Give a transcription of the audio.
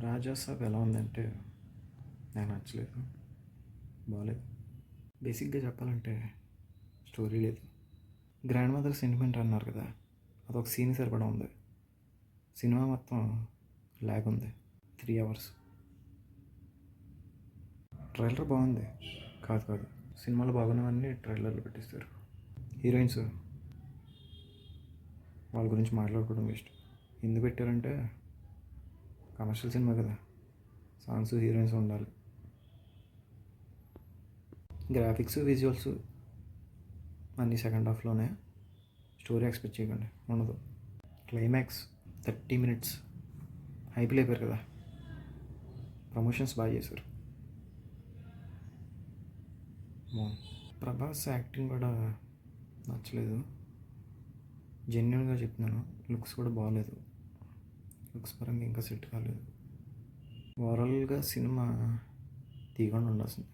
రాజాసాబ్ ఎలా ఉందంటే నాకు నచ్చలేదు, బాగాలేదు. బేసిక్గా చెప్పాలంటే స్టోరీ లేదు. గ్రాండ్ మదర్ సెంటిమెంట్ అన్నారు కదా, అదొక సీన్ సరిపడా ఉంది. సినిమా మొత్తం ల్యాగ్ ఉంది, 3 hours. ట్రైలర్ బాగుంది, కాదు కాదు, సినిమాలు బాగున్నవన్నీ ట్రైలర్లో పెట్టిస్తారు. హీరోయిన్స్ వాళ్ళ గురించి మాట్లాడుకోవడం వేస్ట్. ఎందుకు పెట్టారంటే కమర్షియల్ సినిమా కదా, సాంగ్స్ హీరోయిన్స్ ఉండాలి. గ్రాఫిక్స్ విజువల్స్ అన్నీ సెకండ్ హాఫ్లోనే. స్టోరీ ఎక్స్పెక్ట్ చేయకండి, ఉండదు. క్లైమాక్స్ 30 minutes హైప్ లేపారు కదా, ప్రమోషన్స్ బాగా చేశారు. ప్రభాస్ యాక్టింగ్ కూడా నచ్చలేదు, జెన్యున్గా చెప్తున్నాను. లుక్స్ కూడా బాగాలేదు, లుక్స్ పరంగా ఇంకా సెట్ కాలేదు. ఓవరాల్గా సినిమా తీయకుండా ఉండాల్సింది.